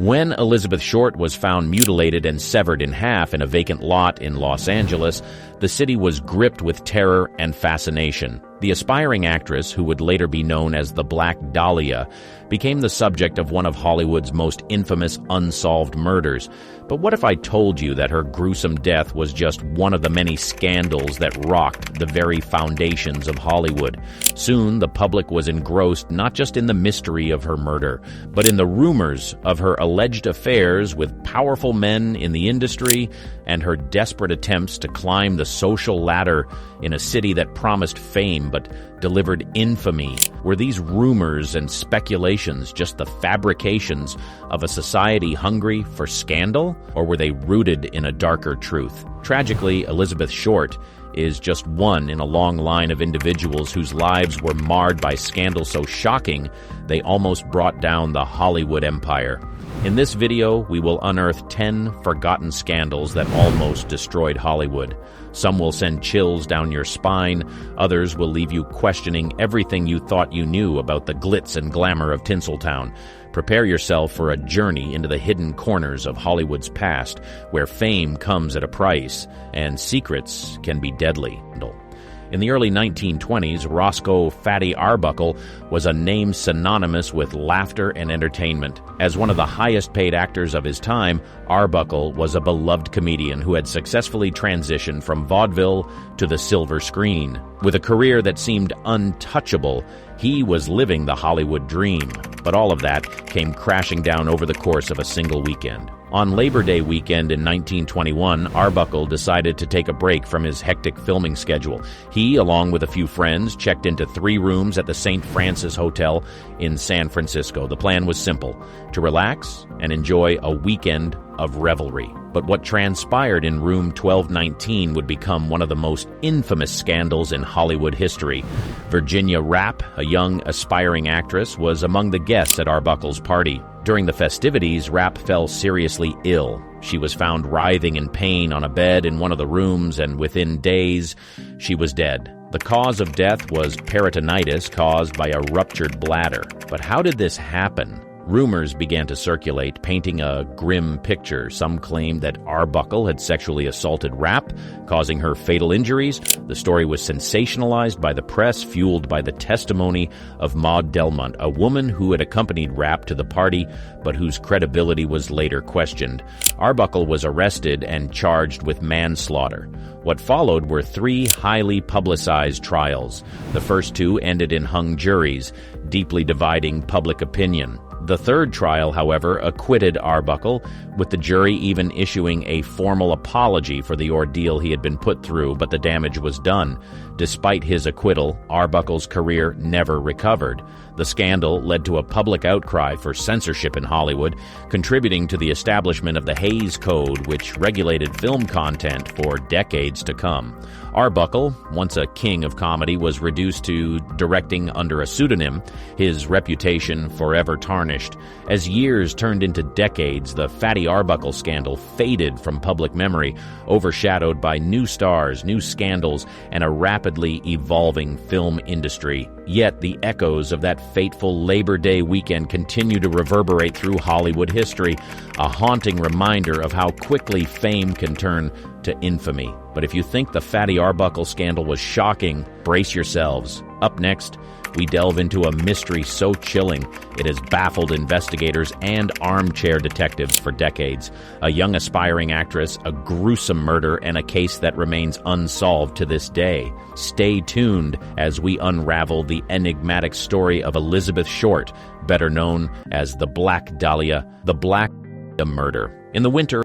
When Elizabeth Short was found mutilated and severed in half in a vacant lot in Los Angeles, the city was gripped with terror and fascination. The aspiring actress, who would later be known as the Black Dahlia, became the subject of one of Hollywood's most infamous unsolved murders. But what if I told you that her gruesome death was just one of the many scandals that rocked the very foundations of Hollywood? Soon, the public was engrossed not just in the mystery of her murder, but in the rumors of her alleged affairs with powerful men in the industry and her desperate attempts to climb the social ladder in a city that promised fame but delivered infamy. Were these rumors and speculations just the fabrications of a society hungry for scandal, or were they rooted in a darker truth? Tragically, Elizabeth Short is just one in a long line of individuals whose lives were marred by scandal so shocking they almost brought down the Hollywood empire. In this video, we will unearth 10 forgotten scandals that almost destroyed Hollywood. Some will send chills down your spine, others will leave you questioning everything you thought you knew about the glitz and glamour of Tinseltown. Prepare yourself for a journey into the hidden corners of Hollywood's past, where fame comes at a price and secrets can be deadly. In the early 1920s, Roscoe Fatty Arbuckle was a name synonymous with laughter and entertainment. As one of the highest-paid actors of his time, Arbuckle was a beloved comedian who had successfully transitioned from vaudeville to the silver screen. With a career that seemed untouchable, he was living the Hollywood dream. But all of that came crashing down over the course of a single weekend. On Labor Day weekend in 1921, Arbuckle decided to take a break from his hectic filming schedule. He, along with a few friends, checked into 3 rooms at the St. Francis Hotel in San Francisco. The plan was simple: to relax and enjoy a weekend of revelry. But what transpired in room 1219 would become one of the most infamous scandals in Hollywood history. Virginia Rapp, a young aspiring actress, was among the guests at Arbuckle's party. During the festivities, Rapp fell seriously ill. She was found writhing in pain on a bed in one of the rooms, and within days, she was dead. The cause of death was peritonitis caused by a ruptured bladder. But how did this happen? Rumors began to circulate, painting a grim picture. Some claimed that Arbuckle had sexually assaulted Rapp, causing her fatal injuries. The story was sensationalized by the press, fueled by the testimony of Maud Delmont, a woman who had accompanied Rapp to the party, but whose credibility was later questioned. Arbuckle was arrested and charged with manslaughter. What followed were 3 highly publicized trials. The first 2 ended in hung juries, deeply dividing public opinion. The third trial, however, acquitted Arbuckle, with the jury even issuing a formal apology for the ordeal he had been put through, but the damage was done. Despite his acquittal, Arbuckle's career never recovered. The scandal led to a public outcry for censorship in Hollywood, contributing to the establishment of the Hays Code, which regulated film content for decades to come. Arbuckle, once a king of comedy, was reduced to directing under a pseudonym, his reputation forever tarnished. As years turned into decades, the Fatty Arbuckle scandal faded from public memory, overshadowed by new stars, new scandals, and a rapidly evolving film industry. Yet the echoes of that fateful Labor Day weekend continue to reverberate through Hollywood history, a haunting reminder of how quickly fame can turn to infamy. But if you think the Fatty Arbuckle scandal was shocking, brace yourselves. Up next, we delve into a mystery so chilling it has baffled investigators and armchair detectives for decades. A young aspiring actress, a gruesome murder, and a case that remains unsolved to this day. Stay tuned as we unravel the enigmatic story of Elizabeth Short, better known as the Black Dahlia, the Black murder. In the winter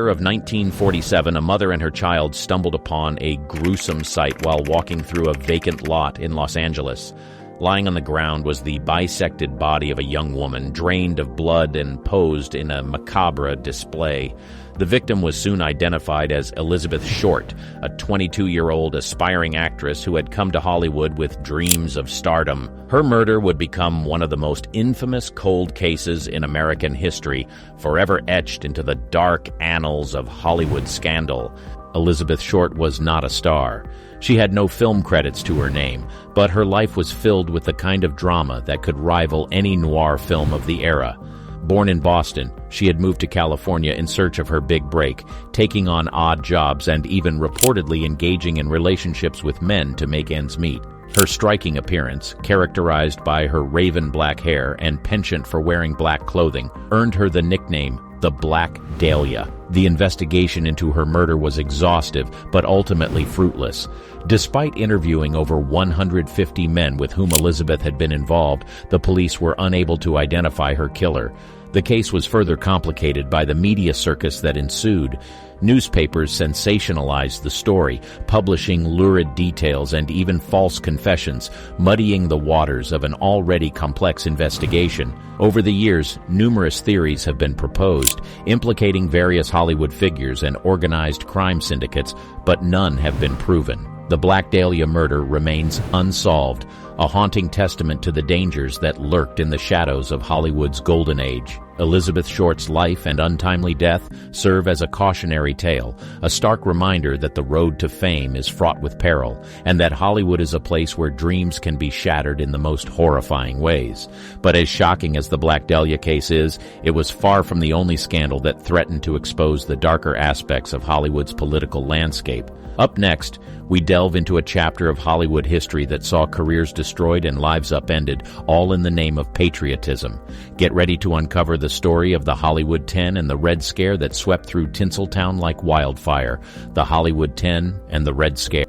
of 1947, a mother and her child stumbled upon a gruesome sight while walking through a vacant lot in Los Angeles. Lying on the ground was the bisected body of a young woman, drained of blood and posed in a macabre display. The victim was soon identified as Elizabeth Short, a 22-year-old aspiring actress who had come to Hollywood with dreams of stardom. Her murder would become one of the most infamous cold cases in American history, forever etched into the dark annals of Hollywood scandal. Elizabeth Short was not a star. She had no film credits to her name, but her life was filled with the kind of drama that could rival any noir film of the era. Born in Boston, she had moved to California in search of her big break, taking on odd jobs and even reportedly engaging in relationships with men to make ends meet. Her striking appearance, characterized by her raven black hair and penchant for wearing black clothing, earned her the nickname the Black Dahlia. The investigation into her murder was exhaustive, but ultimately fruitless. Despite interviewing over 150 men with whom Elizabeth had been involved, the police were unable to identify her killer. The case was further complicated by the media circus that ensued. Newspapers sensationalized the story, publishing lurid details and even false confessions, muddying the waters of an already complex investigation. Over the years, numerous theories have been proposed, implicating various Hollywood figures and organized crime syndicates, but none have been proven. The Black Dahlia murder remains unsolved, a haunting testament to the dangers that lurked in the shadows of Hollywood's golden age. Elizabeth Short's life and untimely death serve as a cautionary tale, a stark reminder that the road to fame is fraught with peril, and that Hollywood is a place where dreams can be shattered in the most horrifying ways. But as shocking as the Black Dahlia case is, it was far from the only scandal that threatened to expose the darker aspects of Hollywood's political landscape. Up next, we delve into a chapter of Hollywood history that saw careers destroyed and lives upended, all in the name of patriotism. Get ready to uncover the story of the Hollywood 10 and the Red Scare that swept through Tinseltown like wildfire. The Hollywood 10 and the Red Scare.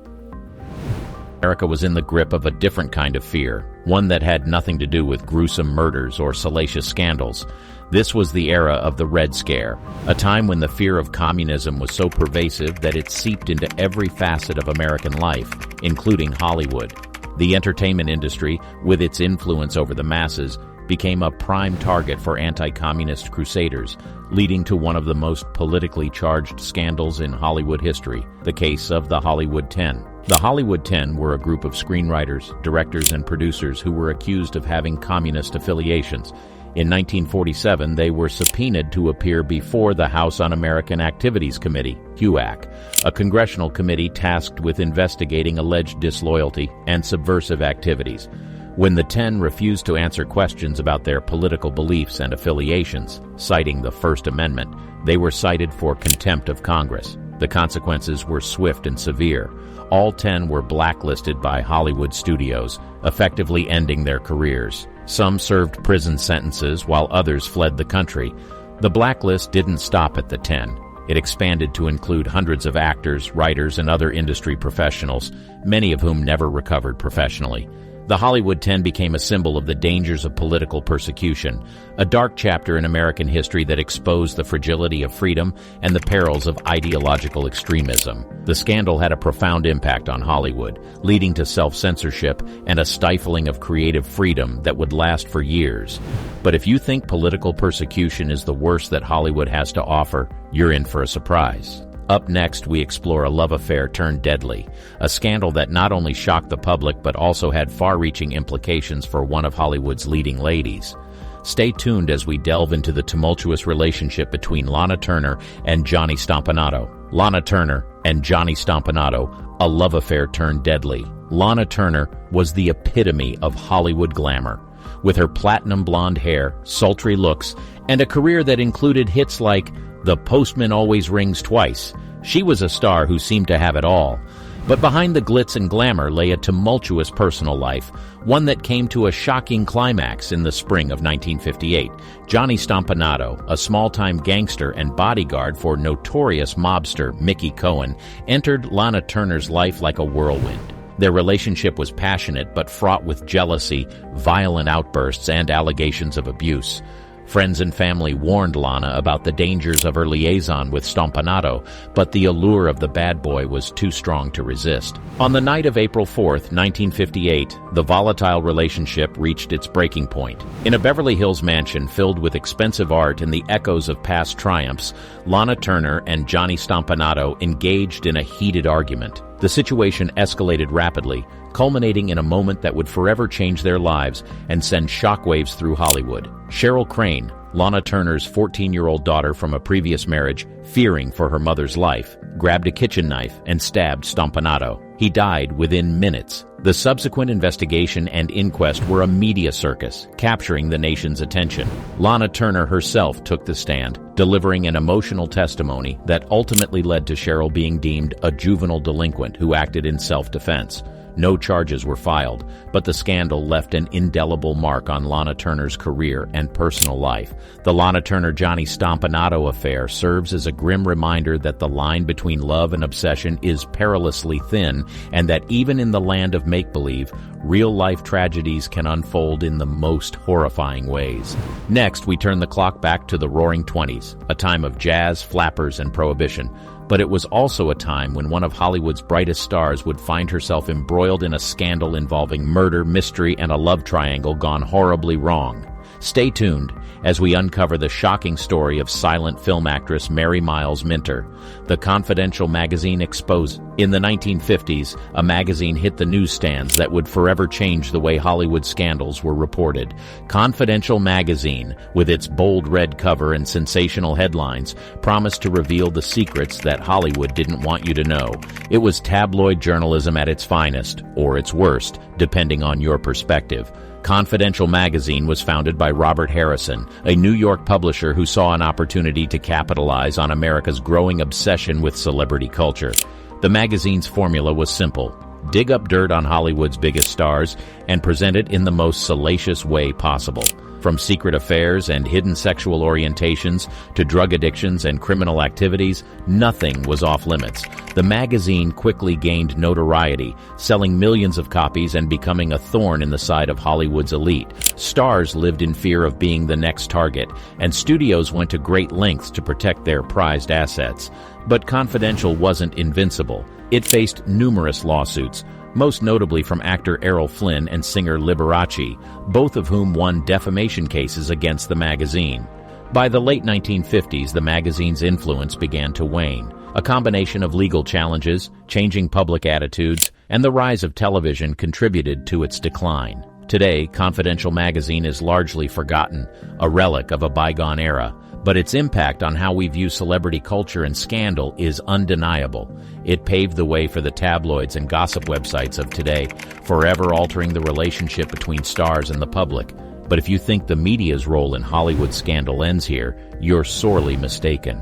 America was in the grip of a different kind of fear, one that had nothing to do with gruesome murders or salacious scandals. This was the era of the Red Scare, a time when the fear of communism was so pervasive that it seeped into every facet of American life, including Hollywood. The entertainment industry, with its influence over the masses, became a prime target for anti-communist crusaders, leading to one of the most politically charged scandals in Hollywood history, the case of the Hollywood 10. The Hollywood 10 were a group of screenwriters, directors, and producers who were accused of having communist affiliations. In 1947, they were subpoenaed to appear before the House Un-American Activities Committee, HUAC, a congressional committee tasked with investigating alleged disloyalty and subversive activities. When the 10 refused to answer questions about their political beliefs and affiliations, citing the First Amendment, they were cited for contempt of Congress. The consequences were swift and severe. All 10 were blacklisted by Hollywood studios, effectively ending their careers. Some served prison sentences while others fled the country. The blacklist didn't stop at the 10. It expanded to include hundreds of actors, writers, and other industry professionals, many of whom never recovered professionally. The Hollywood 10 became a symbol of the dangers of political persecution, a dark chapter in American history that exposed the fragility of freedom and the perils of ideological extremism. The scandal had a profound impact on Hollywood, leading to self-censorship and a stifling of creative freedom that would last for years. But if you think political persecution is the worst that Hollywood has to offer, you're in for a surprise. Up next, we explore a love affair turned deadly, a scandal that not only shocked the public but also had far-reaching implications for one of Hollywood's leading ladies. Stay tuned as we delve into the tumultuous relationship between Lana Turner and Johnny Stompanato. Lana Turner and Johnny Stompanato, a love affair turned deadly. Lana Turner was the epitome of Hollywood glamour. With her platinum blonde hair, sultry looks, and a career that included hits like The Postman Always Rings Twice, she was a star who seemed to have it all. But behind the glitz and glamour lay a tumultuous personal life, one that came to a shocking climax in the spring of 1958. Johnny Stompanato, a small-time gangster and bodyguard for notorious mobster Mickey Cohen, entered Lana Turner's life like a whirlwind. Their relationship was passionate but fraught with jealousy, violent outbursts, and allegations of abuse. Friends and family warned Lana about the dangers of her liaison with Stompanato, but the allure of the bad boy was too strong to resist. On the night of April 4th, 1958, the volatile relationship reached its breaking point. In a Beverly Hills mansion filled with expensive art and the echoes of past triumphs, Lana Turner and Johnny Stompanato engaged in a heated argument. The situation escalated rapidly, culminating in a moment that would forever change their lives and send shockwaves through Hollywood. Cheryl Crane, Lana Turner's 14-year-old daughter from a previous marriage, fearing for her mother's life, grabbed a kitchen knife and stabbed Stompanato. He died within minutes. The subsequent investigation and inquest were a media circus, capturing the nation's attention. Lana Turner herself took the stand, delivering an emotional testimony that ultimately led to Cheryl being deemed a juvenile delinquent who acted in self-defense. No charges were filed, but the scandal left an indelible mark on Lana Turner's career and personal life. The Lana Turner-Johnny Stompanato affair serves as a grim reminder that the line between love and obsession is perilously thin, and that even in the land of make-believe, real-life tragedies can unfold in the most horrifying ways. Next, we turn the clock back to the Roaring '20s, a time of jazz, flappers, and prohibition. But it was also a time when one of Hollywood's brightest stars would find herself embroiled in a scandal involving murder, mystery, and a love triangle gone horribly wrong. Stay tuned as we uncover the shocking story of silent film actress Mary Miles Minter. The Confidential magazine exposed. In the 1950s, a magazine hit the newsstands that would forever change the way Hollywood scandals were reported. Confidential magazine, with its bold red cover and sensational headlines, promised to reveal the secrets that Hollywood didn't want you to know. It was tabloid journalism at its finest, or its worst, depending on your perspective. Confidential magazine was founded by Robert Harrison, a New York publisher who saw an opportunity to capitalize on America's growing obsession with celebrity culture. The magazine's formula was simple: dig up dirt on Hollywood's biggest stars and present it in the most salacious way possible. From secret affairs and hidden sexual orientations to drug addictions and criminal activities, nothing was off limits. The magazine quickly gained notoriety, selling millions of copies and becoming a thorn in the side of Hollywood's elite. Stars lived in fear of being the next target, and studios went to great lengths to protect their prized assets. But Confidential wasn't invincible. It faced numerous lawsuits, most notably from actor Errol Flynn and singer Liberace, both of whom won defamation cases against the magazine. By the late 1950s, the magazine's influence began to wane. A combination of legal challenges, changing public attitudes, and the rise of television contributed to its decline. Today, Confidential magazine is largely forgotten, a relic of a bygone era, but its impact on how we view celebrity culture and scandal is undeniable. It paved the way for the tabloids and gossip websites of today, forever altering the relationship between stars and the public. But if you think the media's role in Hollywood scandal ends here, you're sorely mistaken.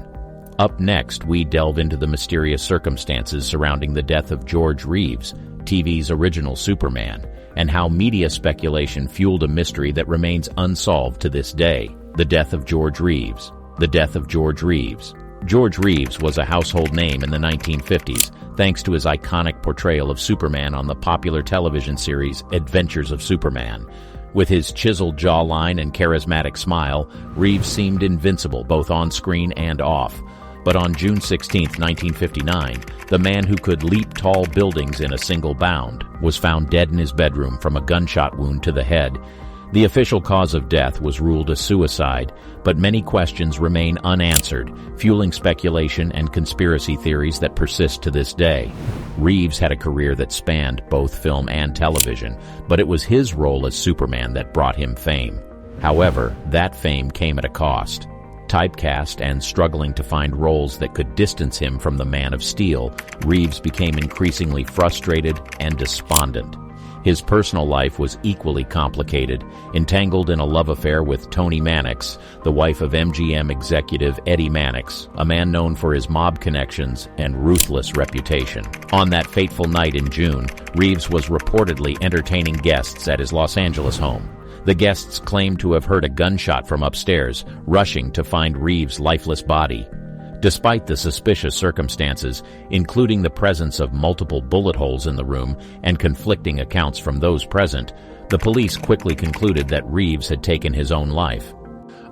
Up next, we delve into the mysterious circumstances surrounding the death of George Reeves, TV's original Superman, and how media speculation fueled a mystery that remains unsolved to this day. The death of George Reeves. The death of George Reeves. George Reeves was a household name in the 1950s, thanks to his iconic portrayal of Superman on the popular television series Adventures of Superman. With his chiseled jawline and charismatic smile, Reeves seemed invincible both on screen and off. But on June 16, 1959, the man who could leap tall buildings in a single bound was found dead in his bedroom from a gunshot wound to the head. The official cause of death was ruled a suicide, but many questions remain unanswered, fueling speculation and conspiracy theories that persist to this day. Reeves had a career that spanned both film and television, but it was his role as Superman that brought him fame. However, that fame came at a cost. Typecast and struggling to find roles that could distance him from the Man of Steel, Reeves became increasingly frustrated and despondent. His personal life was equally complicated, entangled in a love affair with Toni Mannix, the wife of MGM executive Eddie Mannix, a man known for his mob connections and ruthless reputation. On that fateful night in June, Reeves was reportedly entertaining guests at his Los Angeles home. The guests claimed to have heard a gunshot from upstairs, rushing to find Reeves' lifeless body. Despite the suspicious circumstances, including the presence of multiple bullet holes in the room and conflicting accounts from those present, the police quickly concluded that Reeves had taken his own life.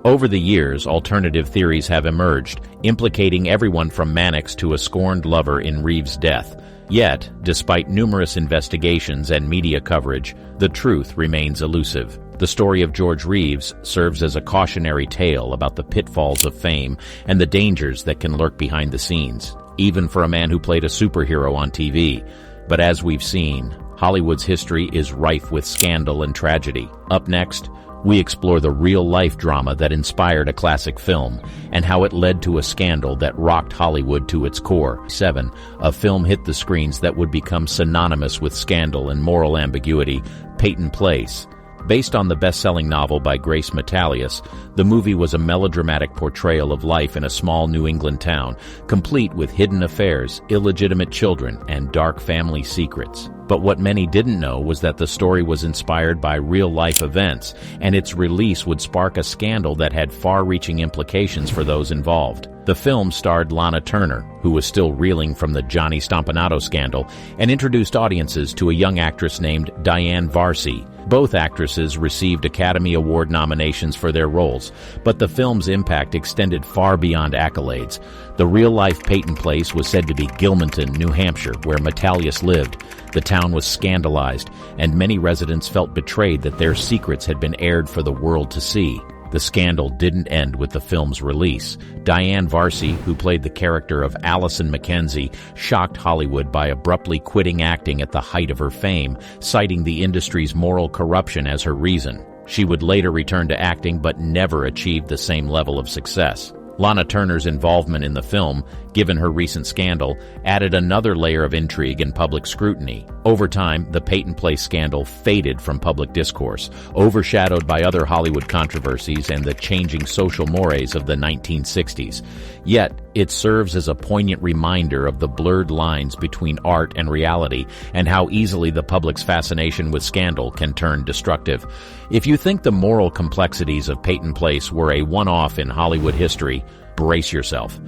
Over the years, alternative theories have emerged, implicating everyone from Mannix to a scorned lover in Reeves' death. Yet, despite numerous investigations and media coverage, the truth remains elusive. The story of George Reeves serves as a cautionary tale about the pitfalls of fame and the dangers that can lurk behind the scenes, even for a man who played a superhero on TV. But as we've seen, Hollywood's history is rife with scandal and tragedy. Up next, we explore the real-life drama that inspired a classic film and how it led to a scandal that rocked Hollywood to its core. 7. A film hit the screens that would become synonymous with scandal and moral ambiguity, Peyton Place. Based on the best-selling novel by Grace Metalius, the movie was a melodramatic portrayal of life in a small New England town, complete with hidden affairs, illegitimate children, and dark family secrets. But what many didn't know was that the story was inspired by real-life events, and its release would spark a scandal that had far-reaching implications for those involved. The film starred Lana Turner, who was still reeling from the Johnny Stompanato scandal, and introduced audiences to a young actress named Diane Varsi. Both actresses received Academy Award nominations for their roles, but the film's impact extended far beyond accolades. The real-life Peyton Place was said to be Gilmanton, New Hampshire, where Metalius lived. The town was scandalized, and many residents felt betrayed that their secrets had been aired for the world to see. The scandal didn't end with the film's release. Diane Varsi, who played the character of Allison Mackenzie, shocked Hollywood by abruptly quitting acting at the height of her fame, citing the industry's moral corruption as her reason. She would later return to acting but never achieved the same level of success. Lana Turner's involvement in the film, given her recent scandal, added another layer of intrigue and public scrutiny. Over time, the Peyton Place scandal faded from public discourse, overshadowed by other Hollywood controversies and the changing social mores of the 1960s. Yet, it serves as a poignant reminder of the blurred lines between art and reality and how easily the public's fascination with scandal can turn destructive. If you think the moral complexities of Peyton Place were a one-off in Hollywood history, brace yourself.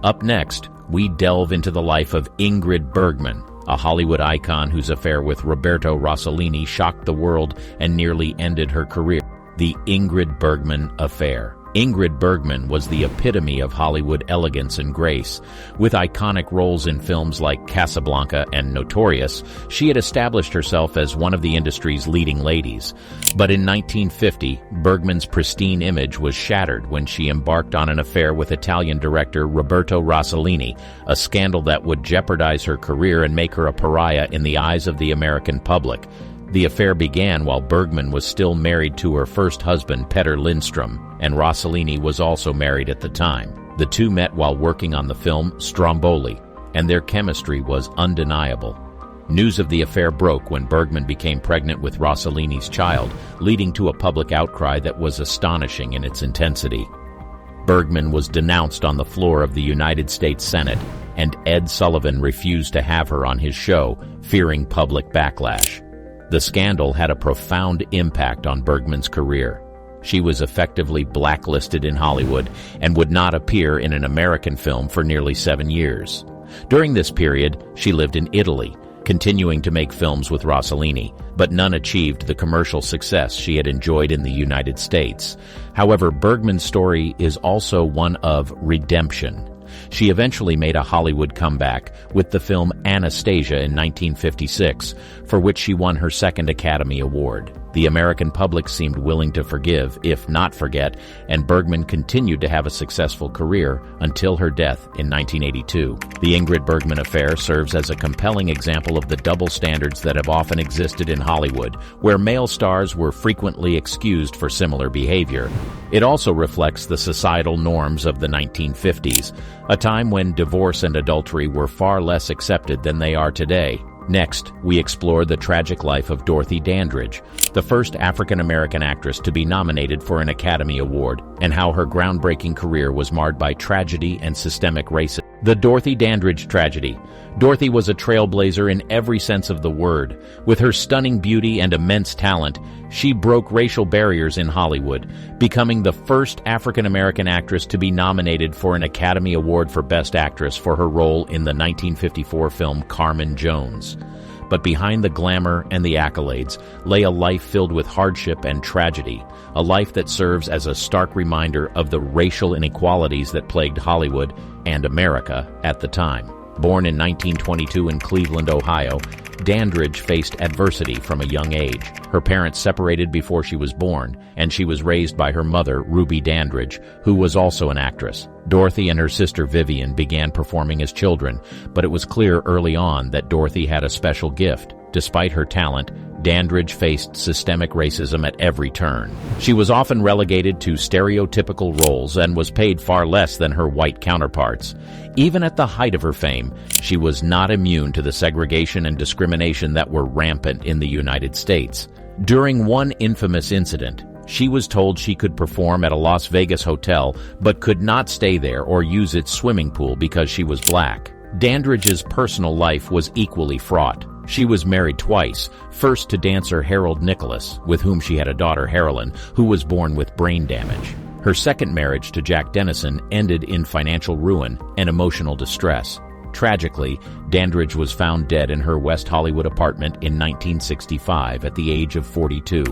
Up next, we delve into the life of Ingrid Bergman, a Hollywood icon whose affair with Roberto Rossellini shocked the world and nearly ended her career. The Ingrid Bergman Affair. Ingrid Bergman was the epitome of Hollywood elegance and grace. With iconic roles in films like Casablanca and Notorious, she had established herself as one of the industry's leading ladies. But in 1950, Bergman's pristine image was shattered when she embarked on an affair with Italian director Roberto Rossellini, a scandal that would jeopardize her career and make her a pariah in the eyes of the American public. The affair began while Bergman was still married to her first husband, Petter Lindstrom, and Rossellini was also married at the time. The two met while working on the film Stromboli, and their chemistry was undeniable. News of the affair broke when Bergman became pregnant with Rossellini's child, leading to a public outcry that was astonishing in its intensity. Bergman was denounced on the floor of the United States Senate, and Ed Sullivan refused to have her on his show, fearing public backlash. The scandal had a profound impact on Bergman's career. She was effectively blacklisted in Hollywood and would not appear in an American film for nearly 7 years. During this period, she lived in Italy, continuing to make films with Rossellini, but none achieved the commercial success she had enjoyed in the United States. However, Bergman's story is also one of redemption. She eventually made a Hollywood comeback with the film Anastasia in 1956, for which she won her second Academy Award. The American public seemed willing to forgive, if not forget, and Bergman continued to have a successful career until her death in 1982. The Ingrid Bergman affair serves as a compelling example of the double standards that have often existed in Hollywood, where male stars were frequently excused for similar behavior. It also reflects the societal norms of the 1950s, a time when divorce and adultery were far less accepted than they are today. Next, we explore the tragic life of Dorothy Dandridge, the first African-American actress to be nominated for an Academy Award, and how her groundbreaking career was marred by tragedy and systemic racism. The Dorothy Dandridge tragedy. Dorothy was a trailblazer in every sense of the word. With her stunning beauty and immense talent, she broke racial barriers in Hollywood, becoming the first African-American actress to be nominated for an Academy Award for Best Actress for her role in the 1954 film Carmen Jones. But behind the glamour and the accolades lay a life filled with hardship and tragedy, a life that serves as a stark reminder of the racial inequalities that plagued Hollywood and America at the time. Born in 1922 in Cleveland, Ohio, Dandridge faced adversity from a young age. Her parents separated before she was born, and she was raised by her mother, Ruby Dandridge, who was also an actress. Dorothy and her sister Vivian began performing as children, but it was clear early on that Dorothy had a special gift. Despite her talent, Dandridge faced systemic racism at every turn. She was often relegated to stereotypical roles and was paid far less than her white counterparts. Even at the height of her fame, she was not immune to the segregation and discrimination that were rampant in the United States. During one infamous incident, she was told she could perform at a Las Vegas hotel but could not stay there or use its swimming pool because she was black. Dandridge's personal life was equally fraught. She was married twice, first to dancer Harold Nicholas, with whom she had a daughter, Harolyn, who was born with brain damage. Her second marriage to Jack Dennison ended in financial ruin and emotional distress. Tragically, Dandridge was found dead in her West Hollywood apartment in 1965 at the age of 42.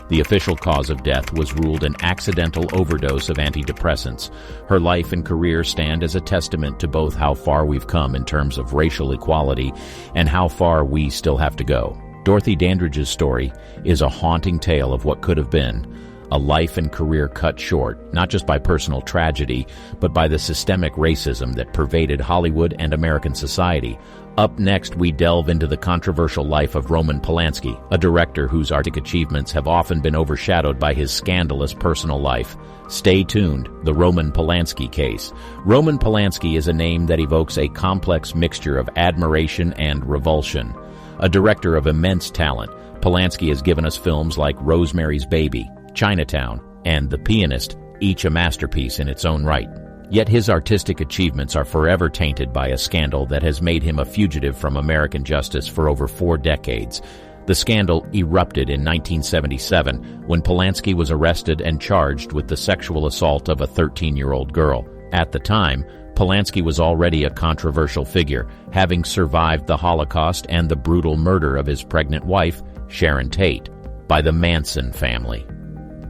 The official cause of death was ruled an accidental overdose of antidepressants. Her life and career stand as a testament to both how far we've come in terms of racial equality and how far we still have to go. Dorothy Dandridge's story is a haunting tale of what could have been, a life and career cut short, not just by personal tragedy, but by the systemic racism that pervaded Hollywood and American society. Up next, we delve into the controversial life of Roman Polanski, a director whose artistic achievements have often been overshadowed by his scandalous personal life. Stay tuned, the Roman Polanski case. Roman Polanski is a name that evokes a complex mixture of admiration and revulsion. A director of immense talent, Polanski has given us films like Rosemary's Baby, Chinatown, and The Pianist, each a masterpiece in its own right. Yet his artistic achievements are forever tainted by a scandal that has made him a fugitive from American justice for over 4 decades. The scandal erupted in 1977 when Polanski was arrested and charged with the sexual assault of a 13-year-old girl. At the time, Polanski was already a controversial figure, having survived the Holocaust and the brutal murder of his pregnant wife, Sharon Tate, by the Manson family.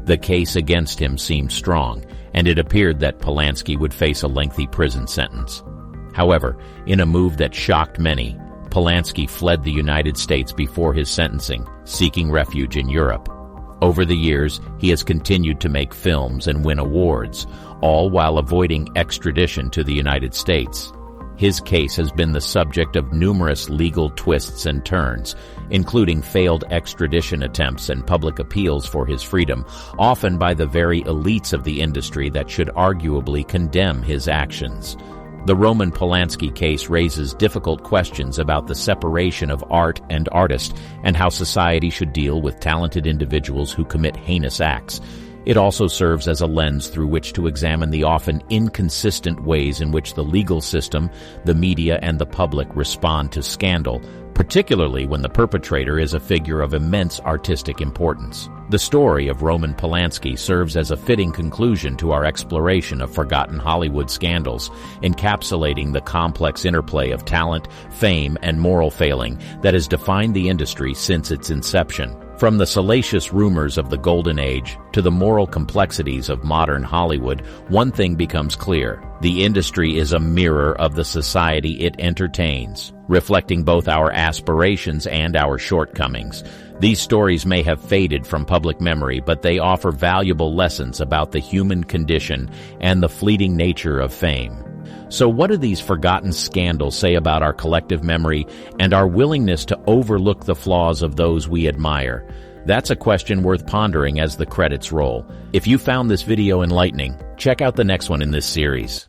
The case against him seemed strong, and it appeared that Polanski would face a lengthy prison sentence. However, in a move that shocked many, Polanski fled the United States before his sentencing, seeking refuge in Europe. Over the years, he has continued to make films and win awards, all while avoiding extradition to the United States. His case has been the subject of numerous legal twists and turns, including failed extradition attempts and public appeals for his freedom, often by the very elites of the industry that should arguably condemn his actions. The Roman Polanski case raises difficult questions about the separation of art and artist and how society should deal with talented individuals who commit heinous acts. It also serves as a lens through which to examine the often inconsistent ways in which the legal system, the media, and the public respond to scandal, particularly when the perpetrator is a figure of immense artistic importance. The story of Roman Polanski serves as a fitting conclusion to our exploration of forgotten Hollywood scandals, encapsulating the complex interplay of talent, fame, and moral failing that has defined the industry since its inception. From the salacious rumors of the Golden Age to the moral complexities of modern Hollywood, one thing becomes clear: the industry is a mirror of the society it entertains, reflecting both our aspirations and our shortcomings. These stories may have faded from public memory, but they offer valuable lessons about the human condition and the fleeting nature of fame. So what do these forgotten scandals say about our collective memory and our willingness to overlook the flaws of those we admire? That's a question worth pondering as the credits roll. If you found this video enlightening, check out the next one in this series.